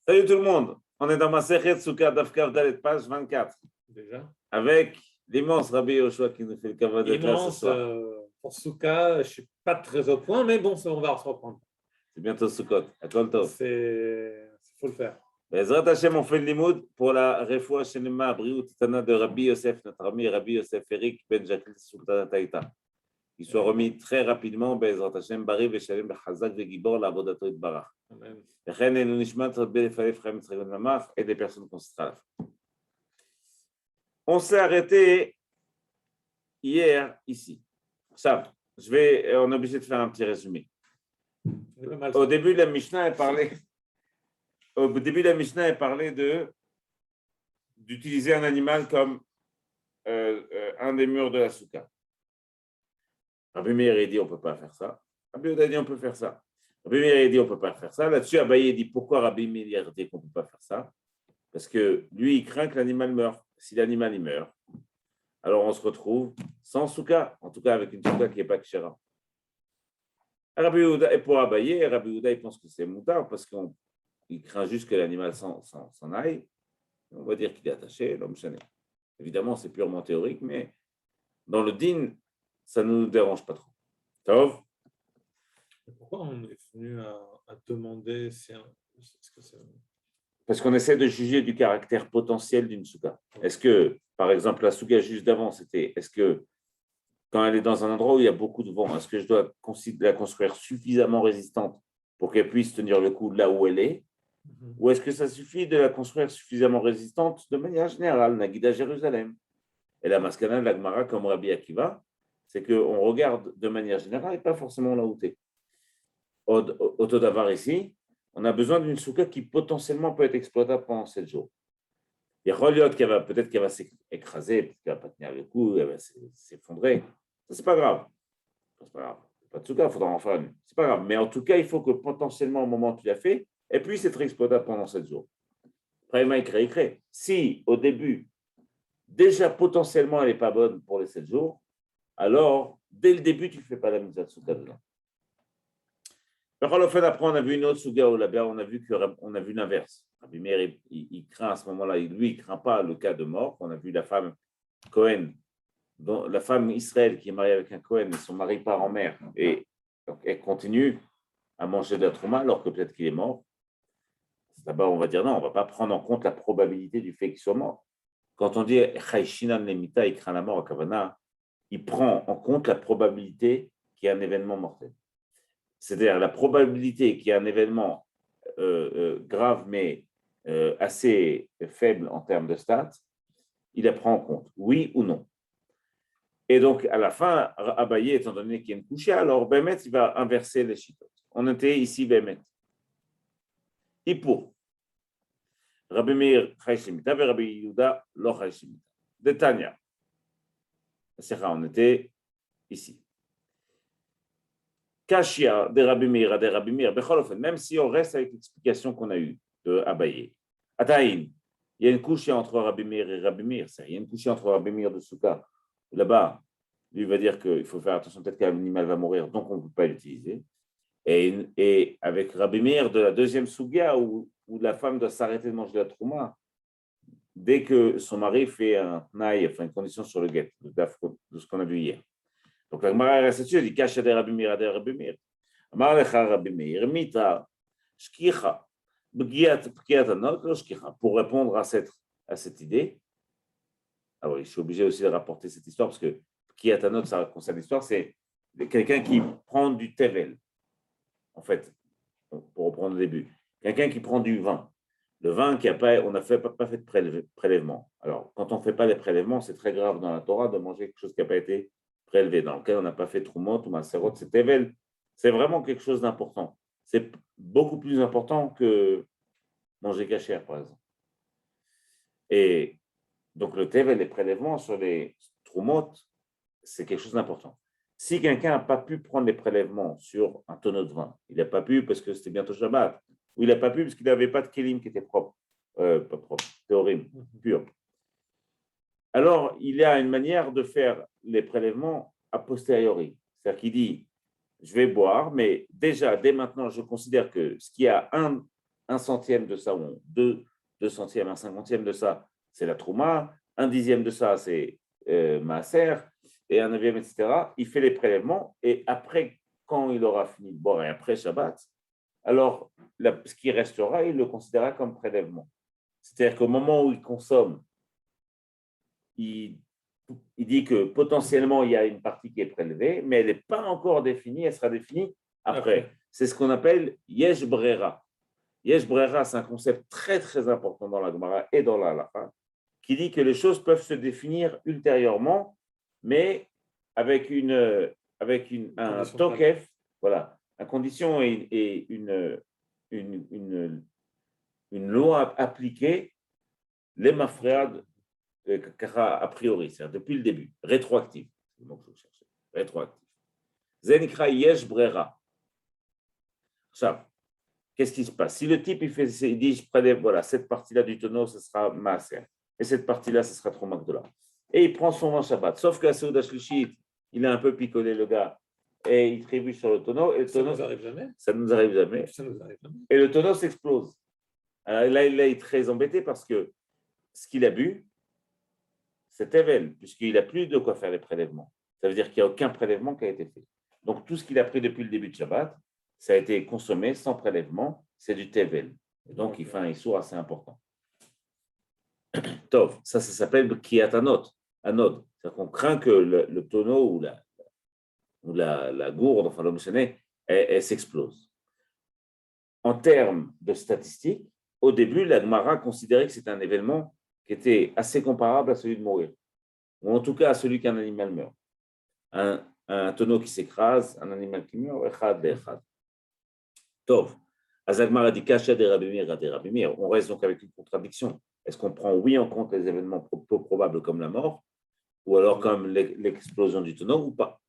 Salut tout le monde, on est dans ma Masechet Souka Dafkav Dalet, page 24, Déjà. avec l'immense Rabbi Yoshua qui nous fait le kavod d'être là ce soir. Pour Souka, je ne suis pas très au point, mais bon, on va se reprendre. C'est bientôt Sukkot, à Kol Tov. Il faut le faire. Bezrat Hashem, on fait le limoud pour la refoua shenema Briut Tana de Rabbi Yosef, notre ami Rabbi Yosef Eric Ben Jakil Sultan Taïta. Il soit remis très rapidement, Bezrat Hashem, Bari Veshalem Bechazak Vegibor, la Bodato et Barach. Amen. Et des personnes qu'on se trave. On s'est arrêté hier ici. Ça, on est obligé de faire un petit résumé. Au début de la Mishnah, elle parlait d'utiliser un animal comme un des murs de la soukha. Rabbi Meir dit on ne peut pas faire ça. Rabbi Yehuda dit on peut faire ça. Rabbi Meir dit on ne peut pas faire ça. Là-dessus, Abaye dit pourquoi Rabbi Meir dit qu'on ne peut pas faire ça? Parce que lui, il craint que l'animal meure. Si l'animal il meurt, alors on se retrouve sans soukha, en tout cas avec une soukha qui n'est pas kshera. Rabbi Yehuda, et pour Abaye, Rabbi Yehuda, il pense que c'est moutard parce qu'il craint juste que l'animal s'en aille. On va dire qu'il est attaché, l'homme chané. Évidemment, c'est purement théorique, mais dans le din, ça ne nous dérange pas trop. Tov. Pourquoi on est venu à demander Parce qu'on essaie de juger du caractère potentiel d'une soukha. Est-ce que, par exemple, la soukha juste d'avant, est-ce que quand elle est dans un endroit où il y a beaucoup de vent, est-ce que je dois la construire suffisamment résistante pour qu'elle puisse tenir le coup là où elle est? Ou est-ce que ça suffit de la construire suffisamment résistante de manière générale, Nagida Jérusalem? Et la maskana de la Gemara, comme Rabbi Akiva, c'est qu'on regarde de manière générale et pas forcément là où tu es. Au Todavar ici, on a besoin d'une soukha qui potentiellement peut être exploitable pendant 7 jours. Il y a peut-être qu'elle va s'écraser, peut-être qu'elle ne va pas tenir le coup, elle va s'effondrer. Ça, c'est pas grave. C'est pas grave. Pas de soukha, il faudra en faire une. C'est pas grave. Mais en tout cas, il faut que potentiellement, au moment où tu l'as fait, elle puisse être exploitable pendant 7 jours. Après, il crée. Si, au début, déjà potentiellement, elle n'est pas bonne pour les 7 jours, alors, dès le début, tu ne fais pas la mise à soukha dedans. Après, on a vu une autre souga où là-bas, on a vu l'inverse. Rabbi Meir, il craint à ce moment-là, lui, il ne craint pas le cas de mort. On a vu la femme Cohen, la femme Israël qui est mariée avec un Cohen et son mari part en mer. Et donc, elle continue à manger de la trouma alors que peut-être qu'il est mort. Là-bas, on va dire non, on ne va pas prendre en compte la probabilité du fait qu'il soit mort. Quand on dit Chayshinan Lemita, il craint la mort à Kavana, il prend en compte la probabilité qu'il y ait un événement mortel. C'est-à-dire la probabilité qu'il y ait un événement grave, mais assez faible en termes de stats, il la prend en compte, oui ou non. Et donc, à la fin, Abaye, étant donné qu'il y a une couchée, alors Bémet, il va inverser les chitotes. On était ici, Bémet. Et pour Rabbi Meir, Chaïshimita, et Rabbi Yehuda, Lo Chaïshimita. De Tanya. On était ici. Kashia de Rabbi Meir, même si on reste avec l'explication qu'on a eue de Abaye. Ataïn, il y a une couche entre Rabbi Meir et Rabbi Meir. Il y a une couche entre Rabbi Meir de Souka. Là-bas, lui va dire qu'il faut faire attention, peut-être qu'un animal va mourir, donc on ne peut pas l'utiliser. Et avec Rabbi Meir de la deuxième Souga, où la femme doit s'arrêter de manger de la trouma, dès que son mari fait un naï, enfin une condition sur le guet, de ce qu'on a vu hier. Donc la Gemara reste dessus, elle dit Kasha de Rabbi Meir, de Rabbi Meir. Amar lecha Rabbi Meir, mitra, shkicha, b'giat anot, lo shkicha. Pour répondre à cette idée, ah oui, je suis obligé aussi de rapporter cette histoire parce que b'giat anot, ça concerne l'histoire, c'est quelqu'un qui prend du tevel. En fait, pour reprendre le début, quelqu'un qui prend du vin. Le vin on n'a pas fait de prélèvement. Alors, quand on ne fait pas des prélèvements, c'est très grave dans la Torah de manger quelque chose qui n'a pas été prélevé, dans lequel on n'a pas fait troumot ou maserot, c'est tevel. C'est vraiment quelque chose d'important. C'est beaucoup plus important que manger cachère, par exemple. Et donc, le tevel, les prélèvements sur les troumot, c'est quelque chose d'important. Si quelqu'un n'a pas pu prendre les prélèvements sur un tonneau de vin, il n'a pas pu parce que c'était bientôt Shabbat, ou il n'a pas pu parce qu'il n'avait pas de kélim qui était propre, pas propre, théorim, pur. Alors, il y a une manière de faire les prélèvements a posteriori. C'est-à-dire qu'il dit, je vais boire, mais déjà, dès maintenant, je considère que ce qui a un un centième de ça, ou deux centièmes, un cinquantième de ça, c'est la trouma, un dixième de ça, c'est maaser, et un neuvième, etc. Il fait les prélèvements, et après, quand il aura fini de boire, et après Shabbat, alors ce qui restera, il le considérera comme prélèvement. C'est-à-dire qu'au moment où il consomme, il dit que potentiellement, il y a une partie qui est prélevée, mais elle n'est pas encore définie, elle sera définie après. C'est ce qu'on appelle Yesh Brera. Yesh Brera, c'est un concept très, très important dans la Gemara et dans la Halacha, qui dit que les choses peuvent se définir ultérieurement, mais avec un tokef, voilà, la condition et une loi appliquée, les mafréades, a priori, c'est-à-dire depuis le début, rétroactif, c'est le mot que je cherchais, rétroactif. Zenikra Yesh Brera. Ça, qu'est-ce qui se passe? Si le type il dit je prélève, voilà, cette partie-là du tonneau, ce sera Maaser, et cette partie-là, ce sera Trouma Gdola. Et il prend son vin Shabbat, sauf qu'à Seuda Shlichit, il a un peu picolé le gars, et il trébuche sur le tonneau. Et le tonneau, ça nous arrive jamais. Ça nous arrive jamais. Ça nous arrive jamais. Et le tonneau s'explose. Alors là, il est très embêté parce que ce qu'il a bu, c'est Evel, puisqu'il n'a plus de quoi faire les prélèvements. Ça veut dire qu'il n'y a aucun prélèvement qui a été fait. Donc tout ce qu'il a pris depuis le début de Shabbat, ça a été consommé sans prélèvement, c'est du Tevel. Donc il fait un issour assez important. Tov, ça s'appelle Kiatanot, anode. C'est-à-dire qu'on craint que le tonneau ou la gourde, enfin l'homme sonné, elle s'explose. En termes de statistiques, au début, la Gemara considérait que c'était un événement qui était assez comparable à celui de mourir, ou en tout cas à celui qu'un animal meurt. Un tonneau qui s'écrase, un animal qui meurt, echad echad. Tov. Azagmar dit Kasha de Rabimir. On reste donc avec une contradiction. Est-ce qu'on prend oui en compte les événements peu probables comme la mort, ou alors comme l'explosion du tonneau ou pas?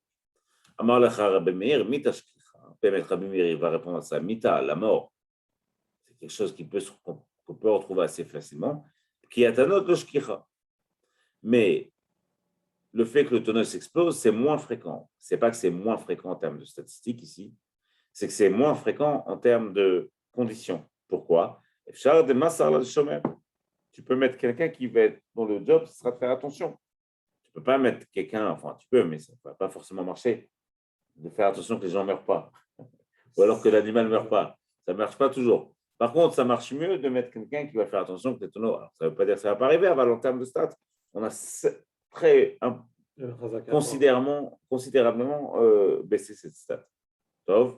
Amar Lacha Rabimir, Mitashkicha. Rabimir, il va répondre à ça. Mita, la mort, c'est quelque chose qu'on peut retrouver assez facilement. Kiatanot Loshkicha. Mais le fait que le tonneau s'explose, c'est moins fréquent. Ce n'est pas que c'est moins fréquent en termes de statistiques ici, c'est que c'est moins fréquent en termes de conditions. Pourquoi? Tu peux mettre quelqu'un qui va être dans le job, ce sera de faire attention. Tu ne peux pas mettre quelqu'un, enfin tu peux, mais ça ne va pas forcément marcher, de faire attention que les gens ne meurent pas, ou alors que l'animal ne meurt pas. Ça ne marche pas toujours. Par contre, ça marche mieux de mettre quelqu'un qui va faire attention que les tonneaux. Alors, ça ne veut pas dire que ça ne va pas arriver, mais en termes de stats, on a considérablement baissé cette stat. Sauf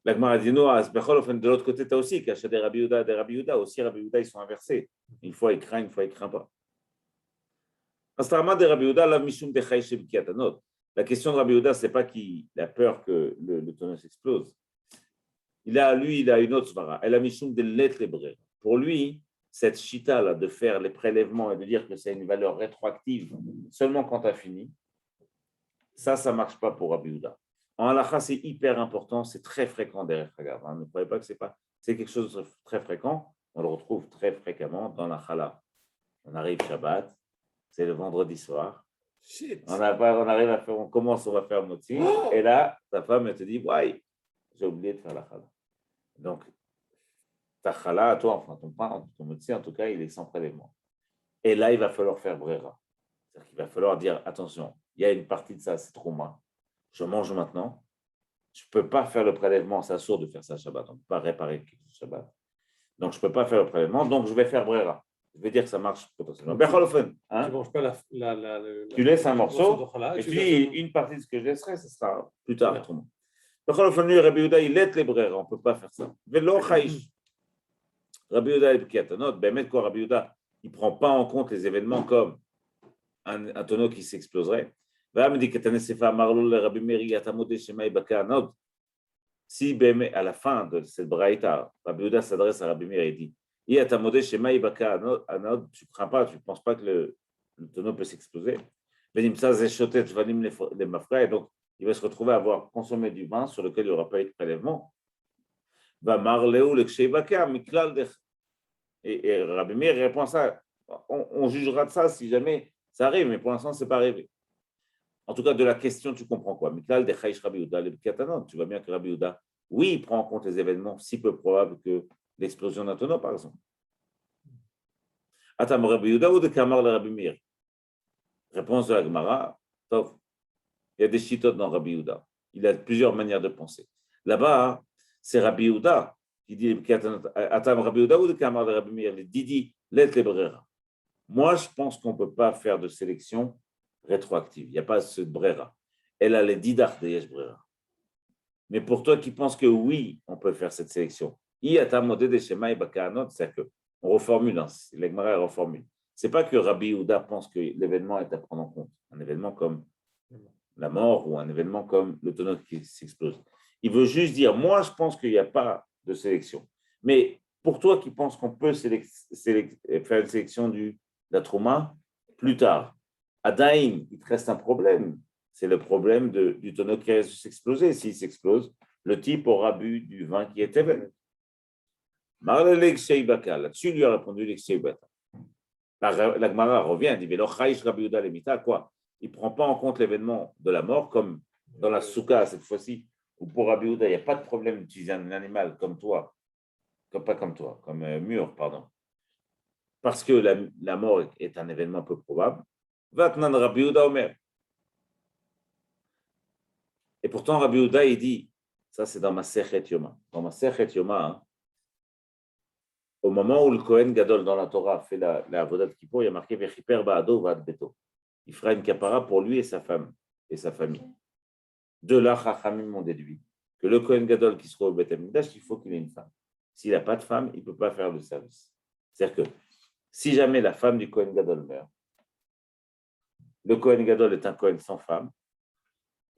la Gemara dit non, de l'autre côté, tu as aussi qu'à des Rabbi Yehuda, aussi Rabbi Yehuda, ils sont inversés. Une fois, il craint, une fois, il ne craint pas. La question de Rabbi Yehuda, ce n'est pas qu'il a peur que le tonneau s'explose. Il a une autre svara. Elle a mishum de l'être hébreu. Pour lui, cette chita-là de faire les prélèvements et de dire que c'est une valeur rétroactive seulement quand tu as fini, ça ne marche pas pour Rabbi Yehuda. En halakha, c'est hyper important, c'est très fréquent derrière Hagav. Ne croyez pas que c'est quelque chose de très fréquent. On le retrouve très fréquemment dans la chala. On arrive Shabbat, c'est le vendredi soir. On commence, on va faire motzi. Et là, ta femme, elle te dit, ouais, j'ai oublié de faire la chala. Donc, ta chala, toi, enfin ton pain, ton motzi, en tout cas, il est sans prélèvement. Et là, il va falloir faire brera. C'est-à-dire qu'il va falloir dire, attention, il y a une partie de ça, c'est trop moins. Je mange maintenant, je ne peux pas faire le prélèvement, c'est assourd de faire ça Shabbat, on ne peut pas réparer quelque chose Shabbat. Donc, je ne peux pas faire le prélèvement, donc je vais faire brera. Je vais dire que ça marche potentiellement. Hein? Tu ne manges pas tu laisses un morceau, et puis une partie de ce que je laisserai, ce sera plus tard. Autrement. Rabbi Yehuda, il est les brera, on ne peut pas faire ça. Rabbi Yehuda est Kiatanot, ben quoi, Rabbi Yehuda, il ne prend pas en compte les événements comme un tonneau qui s'exploserait. Si à la fin de cette braïta, Rabbi Yehuda s'adresse à Rabbi Meir et dit tu ne crains pas, tu ne penses pas que le tonneau peut s'exploser. Et donc, il va se retrouver à avoir consommé du vin sur lequel il n'y aura pas eu de prélèvement. Et Rabbi Meir répond à ça on jugera de ça si jamais ça arrive, mais pour l'instant, ce n'est pas arrivé. En tout cas, de la question, tu comprends quoi? Tu vois bien que Rabbi Yehuda, oui, il prend en compte les événements si peu probables que l'explosion d'un tonneau, par exemple. Atam Rabbi Yehuda ou de Kamar le Rabbi Meir? Réponse de la Gemara, il y a des chitotes dans Rabbi Yehuda. Il a plusieurs manières de penser. Là-bas, c'est Rabbi Yehuda qui dit Atam Rabbi Yehuda ou de Kamar le Rabbi Meir? Il dit Let Lebrera. Moi, je pense qu'on ne peut pas faire de sélection rétroactive. Il n'y a pas ce brera. Elle a les didar de Yesh Brera. Mais pour toi qui penses que oui, on peut faire cette sélection, c'est-à-dire qu'on reformule, hein, l'Egmara reformule. Ce n'est pas que Rabbi Yehuda pense que l'événement est à prendre en compte. Un événement comme la mort ou un événement comme le tonneau qui s'explose. Il veut juste dire, moi, je pense qu'il n'y a pas de sélection. Mais pour toi qui penses qu'on peut faire une sélection de la trauma, plus tard, à Daïm, il te reste un problème. C'est le problème du tonneau qui va s'exploser. S'il s'explose, le type aura bu du vin qui était venu. Là-dessus, il lui a répondu l'Exeibata. La Gemara revient, il dit quoi? Il ne prend pas en compte l'événement de la mort, comme dans la Souka cette fois-ci, où pour Rabbi Yehuda, il n'y a pas de problème d'utiliser un animal comme toi, pas comme toi, comme mur, pardon. Parce que la mort est un événement peu probable. Vatnan Rabbi Yehuda Omer. Et pourtant, Rabbi Yehuda, il dit, ça c'est dans ma Sechet Yoma. Dans ma Sechet Yoma, hein, au moment où le Kohen Gadol dans la Torah fait la Avodat Kippour, il y a marqué Vechiper Ba'ado Va'ad Beto. Il fera une kapara pour lui et sa femme et sa famille. De là, Chachamim m'ont déduit que le Kohen Gadol qui sera au Beth Amikdash, il faut qu'il ait une femme. S'il n'a pas de femme, il ne peut pas faire de service. C'est-à-dire que si jamais la femme du Kohen Gadol meurt, le Kohen Gadol est un Kohen sans femme,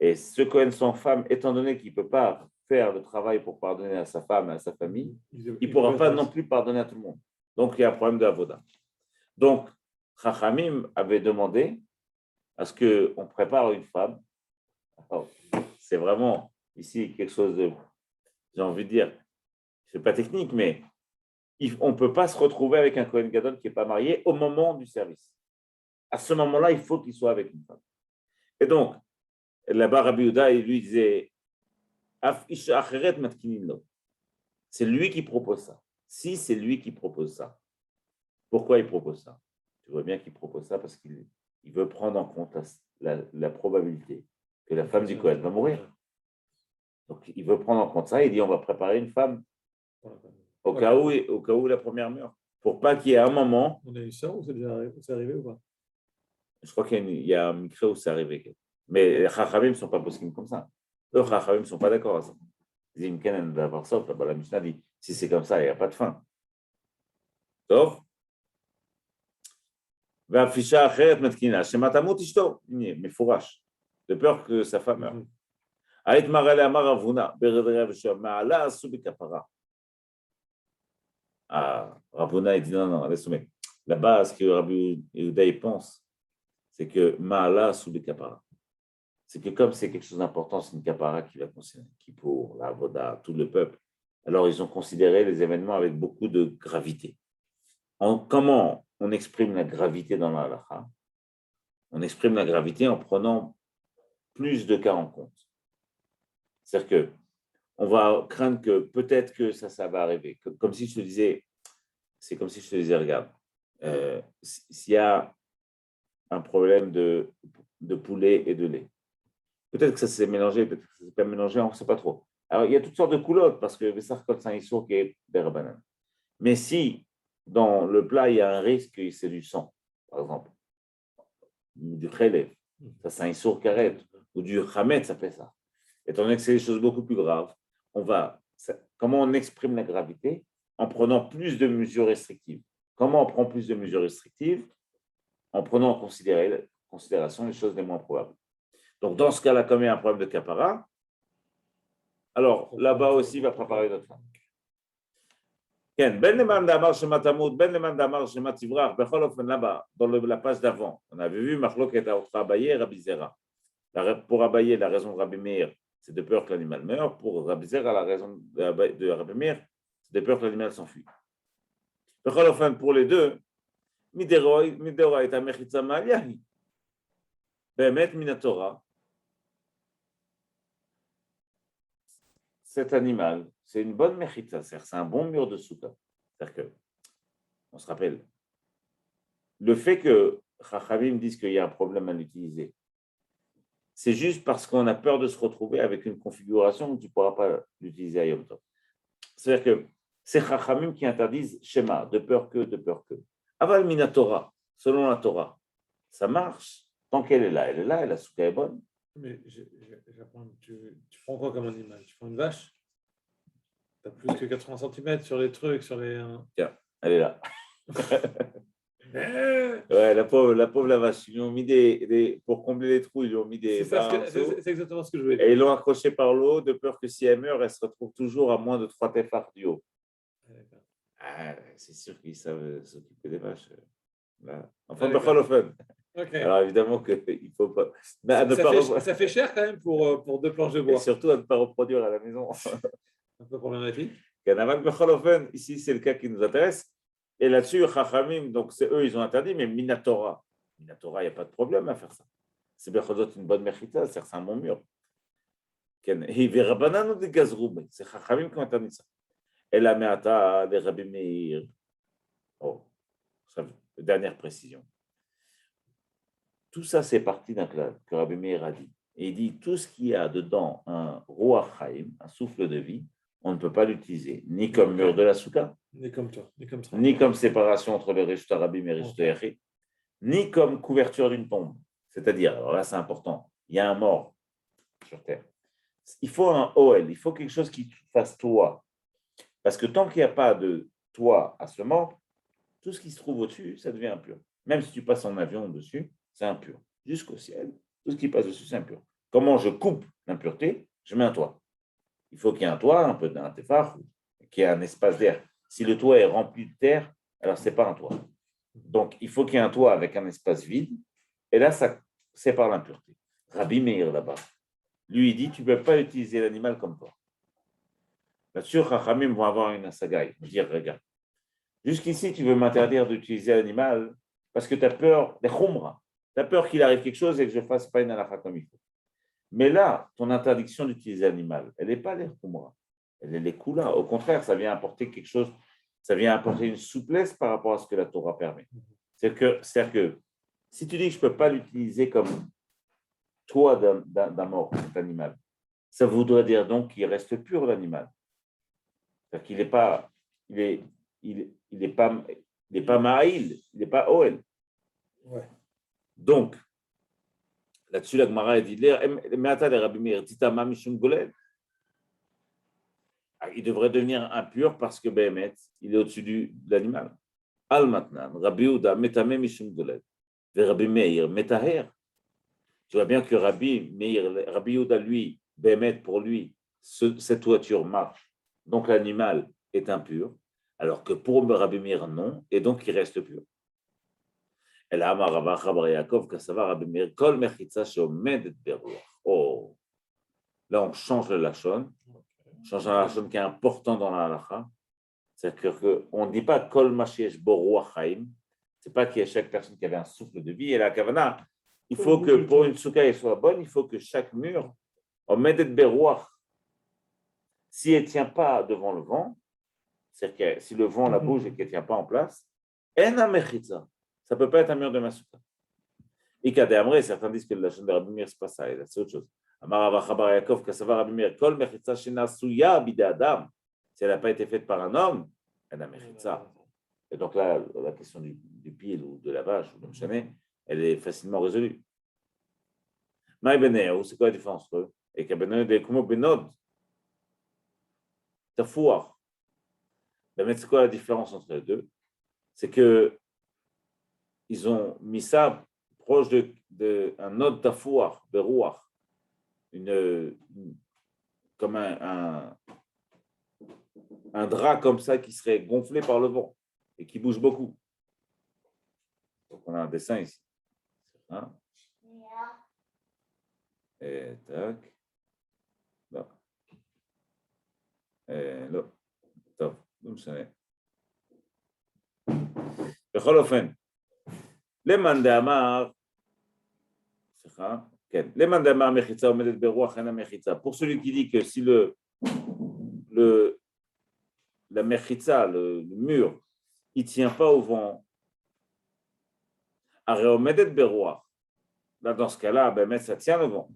et ce Kohen sans femme, étant donné qu'il ne peut pas faire le travail pour pardonner à sa femme et à sa famille, il ne pourra pas non plus pardonner à tout le monde. Donc, il y a un problème de avoda. Donc, Chachamim avait demandé à ce qu'on prépare une femme. Alors, c'est vraiment ici quelque chose de, j'ai envie de dire, c'est pas technique, mais on ne peut pas se retrouver avec un Kohen Gadol qui n'est pas marié au moment du service. À ce moment-là, il faut qu'il soit avec une femme. Et donc, là-bas, Rabbi Yehuda, il lui disait, c'est lui qui propose ça. Si c'est lui qui propose ça, pourquoi il propose ça? Tu vois bien qu'il propose ça parce qu'il veut prendre en compte la probabilité que la femme du Kohen va mourir. Donc, il veut prendre en compte ça. Il dit, on va préparer une femme au cas où la première meurt. Pour pas qu'il y ait un moment. On a eu ça ou c'est arrivé ou pas? Je crois qu'il y a un micro où c'est arrivé. Mais les Chachamim ne sont pas possibles comme ça. Les Chachamim ne sont pas d'accord à ça. Ils disent, d'avoir ça. La Mishnah dit, si c'est comme ça, il n'y a pas de fin. Sauf. והפישה אחרת מתקינה, שמתמות אשתו, הנה, מפורש, de peur que sa femme meure. היית מראה לאמר רבונה, ברדרי ושם, מעלה עשו בכפרה. Ravuna, il dit non, laisse tomber. Là-bas, ce que Rabbi Yehuda pense, c'est que Ma'ala sous les kapara. C'est que comme c'est quelque chose d'important, c'est une kapara qui va concerner Kippour, la Avoda, tout le peuple. Alors, ils ont considéré les événements avec beaucoup de gravité. Comment on exprime la gravité dans la halakha? On exprime la gravité en prenant plus de cas en compte. C'est-à-dire qu'on va craindre que peut-être que ça va arriver. Comme si je te disais, c'est comme si je te disais, regarde, s'il y a un problème de poulet et de lait, peut-être que ça s'est mélangé, peut-être que ça ne s'est pas mélangé, on ne sait pas trop. Alors, il y a toutes sortes de coulottes, parce que Vessar Kol Saint-Issour qui est Berabanan. Mais si dans le plat, il y a un risque que c'est du sang, par exemple, du khelev, ça c'est un issour karet, ou du chametz, ça fait ça. Étant donné que c'est des choses beaucoup plus graves, comment on exprime la gravité? En prenant plus de mesures restrictives. Comment on prend plus de mesures restrictives? En prenant en considération les choses les moins probables. Donc, dans ce cas-là, comme il y a un problème de capara, alors là-bas aussi, il va préparer notre femme. Là-bas, dans la page d'avant, on avait vu Machlok entre Abaye et Rabbi Zera. Pour Abaye, la raison de Rabbi Meir, c'est de peur que l'animal meure. Pour Rabbi Zera, la raison de Rabbi Meir, c'est de peur que l'animal s'enfuit. Pour les deux, Mideroïta Mechitza Ma'aliyahi. Behemet Minatora. cet animal, c'est une bonne mechitza, c'est-à-dire c'est un bon mur de soukha. C'est-à-dire que, on se rappelle, le fait que Chachamim disent qu'il y a un problème à l'utiliser, c'est juste parce qu'on a peur de se retrouver avec une configuration où tu ne pourras pas l'utiliser à Yom Tov. C'est-à-dire que c'est Chachamim qui interdisent Shema, de peur que. Aval Minatora, selon la Torah, ça marche tant qu'elle est là, et la soukha est bonne. Mais j'apprends, tu prends quoi comme animal? Tu prends une vache? Tu as plus que 80 centimètres sur les trucs, sur les. Tiens, elle est là. Ouais, la pauvre la vache, ils lui ont mis pour combler les trous, ils lui ont mis des barres en dessous. C'est exactement ce que je voulais dire. Et ils l'ont accrochée par le haut de peur que si elle meurt, elle se retrouve toujours à moins de 3 tefar du haut. Ah, c'est sûr qu'ils savent s'occuper des vaches. Là. Enfin, Bechalofen. Okay. Alors évidemment qu'il ne faut pas. Mais ça fait cher quand même pour 2 planches de bois. Et surtout à ne pas reproduire à la maison. Un peu problématique. Ici, c'est le cas qui nous intéresse. Et là-dessus, Chachamim, donc c'est eux, ils ont interdit, mais Minatora, il n'y a pas de problème à faire ça. C'est Bechazot une bonne mechita, c'est un bon mur. C'est Chachamim qui ont interdit ça. Et la Meata, les Rabbi Meir. Oh, dernière précision. Tout ça, c'est parti d'un clal que Rabbi Meir a dit. Et il dit tout ce qu'il y a dedans, un Ruach Chaim, un souffle de vie, on ne peut pas l'utiliser, ni comme mur de la soukha, ni comme toi, ni comme séparation entre le Rishut Arabim et le Rishut Yachid, ni comme couverture d'une tombe. C'est-à-dire, alors là c'est important, il y a un mort sur terre. Il faut un OL, il faut quelque chose qui fasse toit. Parce que tant qu'il n'y a pas de toit à ce mort, tout ce qui se trouve au-dessus, ça devient impur. Même si tu passes en avion dessus, c'est impur. Jusqu'au ciel, tout ce qui passe dessus, c'est impur. Comment je coupe l'impureté? Je mets un toit. Il faut qu'il y ait un toit, un peu d'un tefar, qu'il y ait un espace d'air. Si le toit est rempli de terre, alors ce n'est pas un toit. Donc, il faut qu'il y ait un toit avec un espace vide, et là, ça sépare l'impureté. Rabbi Meir, là-bas, lui, il dit, tu ne peux pas utiliser l'animal comme toi. Là-dessus, Chachamim vont avoir une asagaï, dire, regarde, jusqu'ici, tu veux m'interdire d'utiliser l'animal parce que tu as peur des khumra, tu as peur qu'il arrive quelque chose et que je ne fasse pas une halakha comme il faut. Mais là, ton interdiction d'utiliser l'animal, elle n'est pas les khumra, elle est les kula. Au contraire, ça vient apporter quelque chose, ça vient apporter une souplesse par rapport à ce que la Torah permet. C'est-à-dire que si tu dis que je ne peux pas l'utiliser comme toi d'un mort, cet animal, ça voudrait dire donc qu'il reste pur l'animal. C'est-à-dire qu'il n'est pas, il n'est pas Maïl, il n'est pas Oel. Ouais. Donc, là-dessus, la Gemara dit il devrait devenir impur parce que Béhémet, il est au-dessus de l'animal. Al-Matnan, Rabbi Yehuda, Metame Mishum Goled, et Rabbi Meir, Metaher. Tu vois bien que Rabbi Yehuda, lui, Béhémet, pour lui, cette toiture marche, donc l'animal est impur, alors que pour Rabbi Meir, non, et donc il reste pur. Oh, là on change le lachon, on change un lachon qui est important dans la halacha. C'est-à-dire qu'on ne dit pas kol mashiesh bo ruach chaim, c'est pas qu'il y ait chaque personne qui avait un souffle de vie. Et la kavana, il faut que pour une soukha soit bonne, il faut que chaque mur, omedet beruach, si elle ne tient pas devant le vent, c'est-à-dire que si le vent la bouge et qu'elle ne tient pas en place, en amechitza. Ça ne peut pas être un mur de Masuka. Et certains disent que la chaîne de Rabbi Meir, ce n'est pas ça, c'est autre chose. Si elle n'a pas été faite par un homme, elle a mechitza. Et donc là, la question du pile ou de la vache, ou de l'mchané, elle est facilement résolue. C'est quoi la différence entre eux? Et benod, tafour. C'est quoi la différence entre les deux? C'est que ils ont mis ça proche d'un autre tafouar, berouach, comme un drap comme ça qui serait gonflé par le vent et qui bouge beaucoup. Donc on a un dessin ici. Hein? Et tac. Là. Et là. Top. Donc ça est. בכל אופן, למאן דאמר, למאן דאמר מחיצה עומדת ברוח, אין המחיצה. Pour celui qui dit que si le la mechitza, le mur, il ne tient pas au vent. Areomedet beroir. Là, dans ce cas-là, ben, ça tient le vent.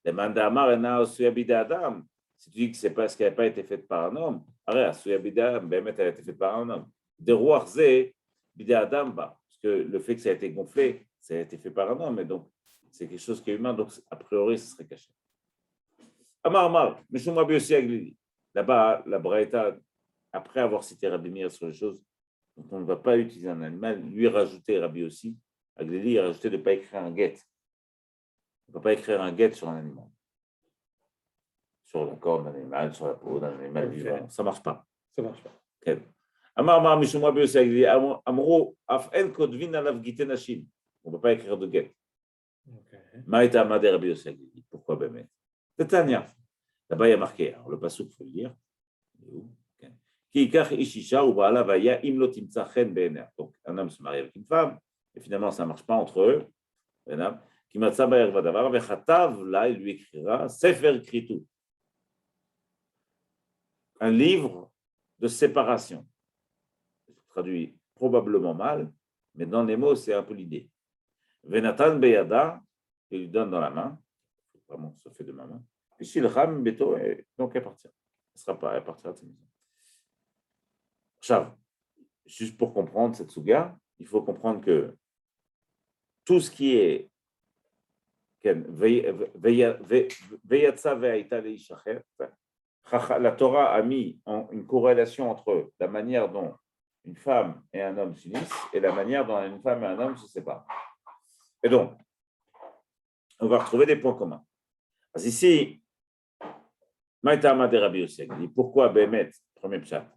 Demande à Amar, Adam. Si tu dis que c'est parce qu'elle n'a pas été faite par un homme, elle a été faite par un homme. De roi, c'est bida Adam, parce que le fait que ça a été gonflé, ça a été fait par un homme, et donc c'est quelque chose qui est humain, donc a priori, ce serait caché. Amar, Meshum Rabbi Yossi Aglili. Là-bas, la Braïta, après avoir cité Rabbi Meir sur les choses, donc on ne va pas utiliser un animal, lui rajouter Rabbi Yossi Aglili, il a rajouté de ne pas écrire un get. On ne peut pas écrire un get sur un animal. Sur le corps d'un animal, sur la peau d'un animal vivant. Ça ne marche pas. Ça ne marche pas. Okay. Amar Mishum Rabbi Yossi Aglili, Amro, Af en kodvin alav gite nashim. On ne peut pas écrire de get. Maïta Amade Rabbi Yossi Aglili. Pourquoi Bémet? C'est Tania. Là-bas, il y a marqué, alors le passouk, il faut le lire. Donc, un homme se marie avec une femme, et finalement, ça ne marche pas entre eux. Là, il lui écrira Sefer Kritu, un livre de séparation. C'est traduit probablement mal, mais dans les mots, c'est un peu l'idée. Venatan Beyada, il lui donne dans la main, vraiment, ça fait de ma main. Puis si le Ram Beto, donc elle partira. Elle partira de sa maison. Chav, juste pour comprendre cette souga, il faut comprendre que tout ce qui est la Torah a mis une corrélation entre la manière dont une femme et un homme s'unissent et la manière dont une femme et un homme se séparent. Et donc, on va retrouver des points communs. Parce ici, pourquoi Bémet, premier pshat,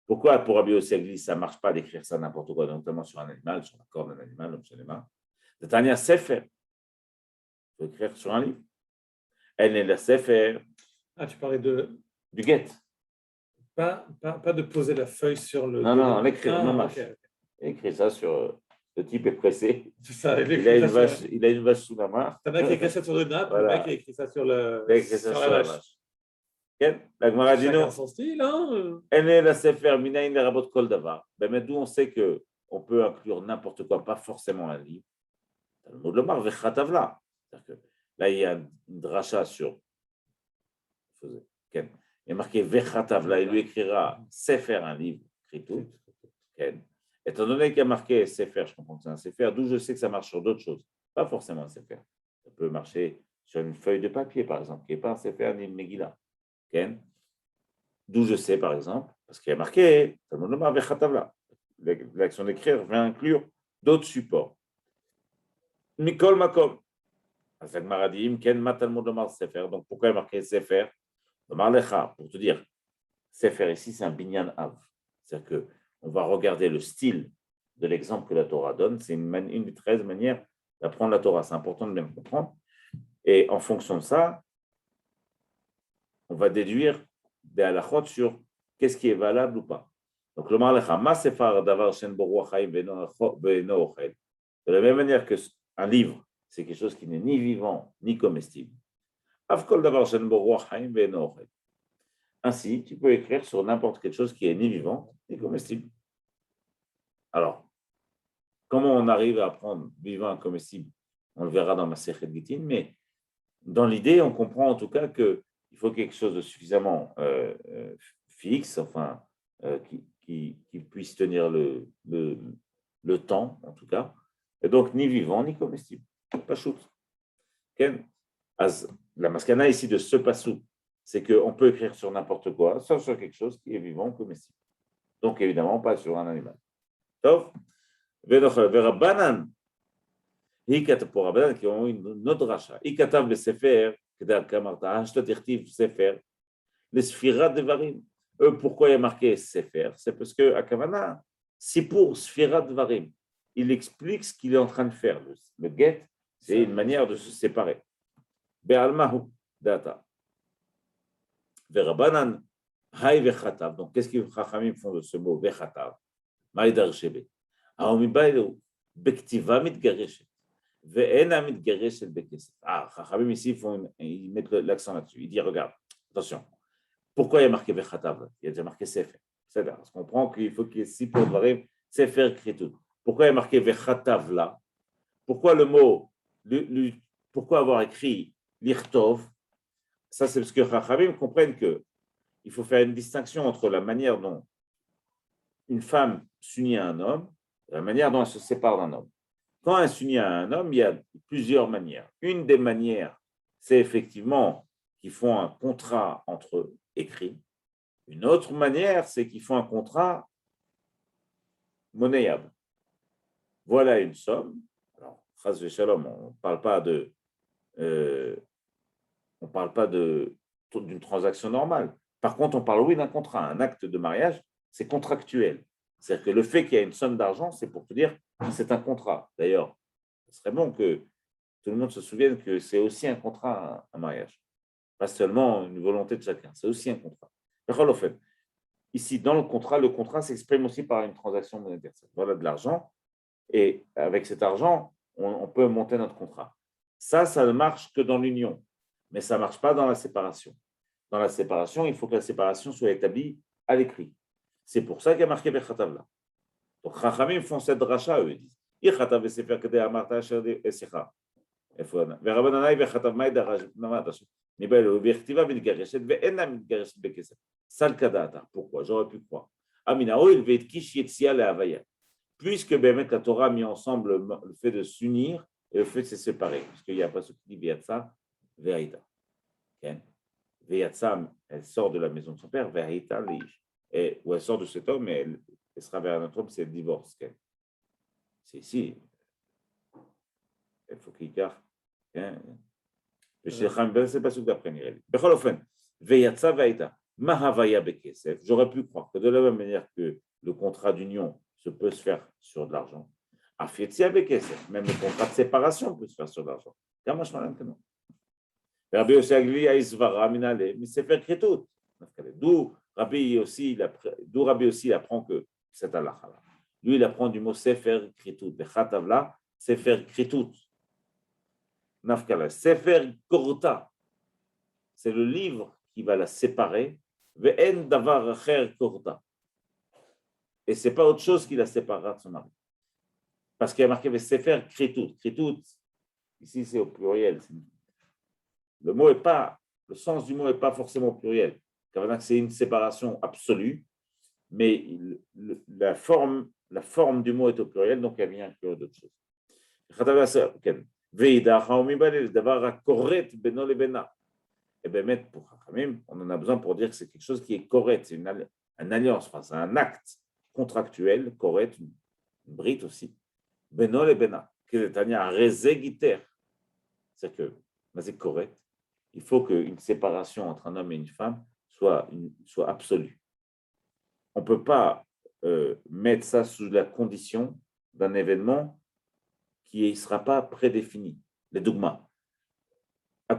pourquoi pour Rabbi Yossi ça ne marche pas d'écrire ça n'importe quoi, notamment sur un animal, sur la corde d'un animal, absolument. De Tania Sefer, il faut écrire sur un livre. Elle n'est la Sefer. Ah, tu parlais du get. Pas de poser la feuille sur le. Non, l'écrire, okay. Écrit ça sur. Le type est pressé. C'est ça, il a une vache sous la main. T'en as qui écrit ça sur le nappe, voilà. Le mec qui a écrit ça sur la vache. La Gemara dit non. Son style, hein. Elle est la Sefer Minaïn Rabot Kol Davar. Mais d'où on sait qu'on peut inclure n'importe quoi, pas forcément un livre. Le mot de l'Omar, Vechatavla. C'est-à-dire que là, il y a une dracha sur. Il y a marqué Vechatavla, il lui écrira Sefer, un livre, écrit tout. Étant donné qu'il y a marqué Sefer, je comprends que c'est un Sefer, d'où je sais que ça marche sur d'autres choses. Pas forcément un Sefer. Ça peut marcher sur une feuille de papier, par exemple, qui n'est pas un Sefer ni une Megillah. D'où je sais, par exemple, parce qu'il y a marqué l'action d'écrire vient inclure d'autres supports. Mikol Makom. Donc, pourquoi il y a marqué Sefer? Pour te dire, Sefer ici, c'est un binyan av. C'est-à-dire qu'on va regarder le style de l'exemple que la Torah donne. C'est une des 13 manières d'apprendre la Torah. C'est important de bien comprendre. Et en fonction de ça, on va déduire des halachot sur qu'est-ce qui est valable ou pas. Donc, le marlecha, ma sefar davar shen bo ruach chaim ve'eno ochel. De la même manière qu'un livre, c'est quelque chose qui n'est ni vivant ni comestible. Avkol davar shen bo ruach chaim ve'eno ochel. Ainsi, tu peux écrire sur n'importe quelle chose qui est ni vivant ni comestible. Alors, comment on arrive à apprendre vivant et comestible? On le verra dans ma Masechet Gittin, mais dans l'idée, on comprend en tout cas qu'il faut quelque chose de suffisamment fixe, enfin, qui puisse tenir le temps, en tout cas, et donc ni vivant ni comestible. Pas chout. La maskana ici de ce passou, c'est qu'on peut écrire sur n'importe quoi, sauf sur quelque chose qui est vivant ou comestible. Donc, évidemment, pas sur un animal. Sauf, Verabanan, pour Rabbanan, qui ont une autre rachat, Ikatav le Sefer, Kedar Kamarta, Hashtat Irtiv Sefer, les Sfirat Devarim. Pourquoi il y a marqué Sefer? C'est parce que à Kavana, c'est pour Sfirat Devarim. Il explique ce qu'il est en train de faire. Le get, c'est une manière de se séparer. Be'almahu data. Verabanan, Hay Vechatav. Donc, qu'est-ce que les Chachamim font de ce mot Vechatav? Maïdar Shebe. Aomibaïlo, Bektiva Mitgareshet. Ve'ena Mitgareshet Bekesef. Chachamim ici, ils mettent l'accent là-dessus. Il dit, regarde, attention, Pourquoi il y a marqué Vechatav? Il y a déjà marqué Sefer. C'est-à-dire, on comprend qu'il faut qu'il y ait si pour Dvarim, Sefer Kritout. Pourquoi il y a marqué Vechatav là? Pourquoi le mot, pourquoi avoir écrit Lirtov? Ça, c'est parce que Chachamim comprennent qu'il faut faire une distinction entre la manière dont une femme s'unit à un homme et la manière dont elle se sépare d'un homme. Quand elle s'unit à un homme, il y a plusieurs manières. Une des manières, c'est effectivement qu'ils font un contrat entre eux écrit. Une autre manière, c'est qu'ils font un contrat monnayable. Voilà une somme. Alors, Chas v'Shalom, on ne parle pas d'une transaction normale. Par contre, on parle, oui, d'un contrat. Un acte de mariage, c'est contractuel. C'est-à-dire que le fait qu'il y ait une somme d'argent, c'est pour te dire que c'est un contrat. D'ailleurs, ce serait bon que tout le monde se souvienne que c'est aussi un contrat, un mariage. Pas seulement une volonté de chacun, c'est aussi un contrat. Ici, dans le contrat s'exprime aussi par une transaction monétaire. Voilà de l'argent, et avec cet argent, on peut monter notre contrat. Ça ne marche que dans l'union, mais ça ne marche pas dans la séparation. Dans la séparation, il faut que la séparation soit établie à l'écrit. C'est pour ça qu'il y a marqué Bechatav là. Donc, Chachamim font cette dracha, eux, ils disent Ichatav Sefer Kedei Amarta Asher Esecha. ורבנן וחטב מאי דרש נמד השם ניבלו והכתיבה מתגרשת ואינה מתגרשת בכסף. סלקא דעתה. Pourquoi? J'aurais pu croire. Amina oil veitkish yetzia lehavaya. Puisque Bémet la Torah a mis ensemble le fait de s'unir et le fait de se séparer. Parce qu'il n'y a pas ce qui dit Veyatsa, Ve'aïta. Veyatsa, elle sort de la maison de son père, Ve'aïta, Leish. Ou elle sort de cet homme et elle sera vers un autre homme, c'est le divorce. C'est ici. Il faut qu'il garde. C'est pas ce que d'après. J'aurais pu croire que de la même manière que le contrat d'union peut se faire sur de l'argent, même le contrat de séparation peut se faire sur de l'argent. D'où Rabbi aussi apprend que c'est halakha. Lui, il apprend du mot sefer kritut. Bechatavla, sefer kritut. Nafkala, sefer korta. C'est le livre qui va la séparer. Ve'en davar acher korta. Et ce n'est pas autre chose qui la séparera de son mari. Parce qu'il y a marqué sefer kritut. Kritut, ici c'est au pluriel. Le sens du mot n'est pas forcément au pluriel. C'est une séparation absolue, mais la forme du mot est au pluriel, donc elle vient inclure d'autres choses. Et bien, pour Chachamim, on en a besoin pour dire que c'est quelque chose qui est correct, c'est une alliance, enfin, c'est un acte contractuel, correct, une brite aussi. Benol et Bena, qui est un rezegiter, c'est que c'est correct. Il faut qu'une séparation entre un homme et une femme soit absolue. On ne peut pas mettre ça sous la condition d'un événement qui ne sera pas prédéfini. Les dogmas. Un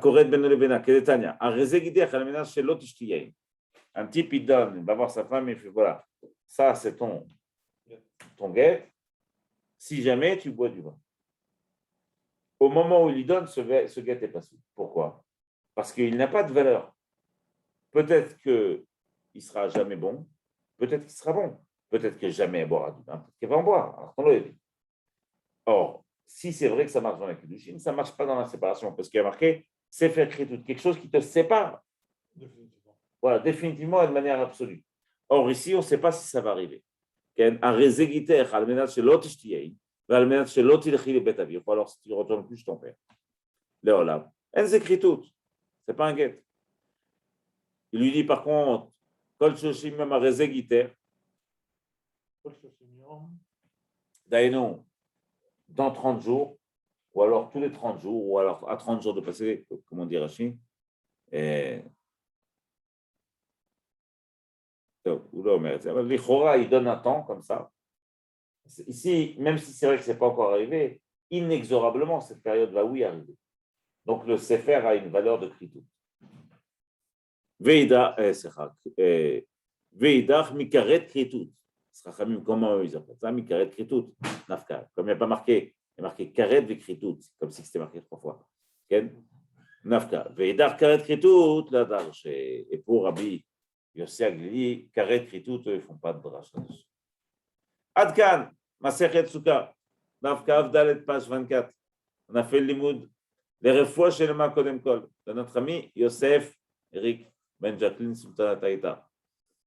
type, il donne, il va voir sa femme et il fait voilà, ça c'est ton guet, si jamais tu bois du vin. Au moment où il lui donne, ce guet n'est pas sous. Pourquoi? Parce qu'il n'a pas de valeur. Peut-être qu'il ne sera jamais bon, peut-être qu'il sera bon, peut-être que jamais il boira du vin, peut-être qu'il va en boire. Alors, on le dit. Or, si c'est vrai que ça marche dans la Kiddushin, ça ne marche pas dans la séparation, parce qu'il y a marqué Sefer Kritut, quelque chose qui te sépare. Définitivement. Voilà, définitivement et de manière absolue. Or, ici, on ne sait pas si ça va arriver. Alors, si tu ne retournes plus chez ton père. Léolam. En Kritut. Ce n'est pas un guet. Il lui dit par contre, Kol Shoshim Yom Arezegiter. Daïnon. Dans 30 jours, ou alors tous les 30 jours, ou alors à 30 jours de passer, comme on dit Rachid. L'Ichora, il donne un temps comme ça. Ici, même si c'est vrai que ce n'est pas encore arrivé, inexorablement, cette période va oui arriver. Donc le Sefer a une valeur de Kritout. Veidach Mikaret Kritout. Comment ils appellent ça? Mikaret Kritout. Nafka. Comme il n'y a pas marqué, il y a marqué Karet Vikritout, comme si c'était marqué 3 fois. Nafka. Veidach Karet Kritout, la darche. Et pour Rabbi Yossi Aglili, Karet Kritout, ils ne font pas de drache là-dessus. Adkan, Masechet Souka, Nafka Avdalet, page 24. On a fait le limoud, les refouas chez le Makodem Kol, de notre ami Yosef Eric Ben Jacqueline Sultanat Haïta.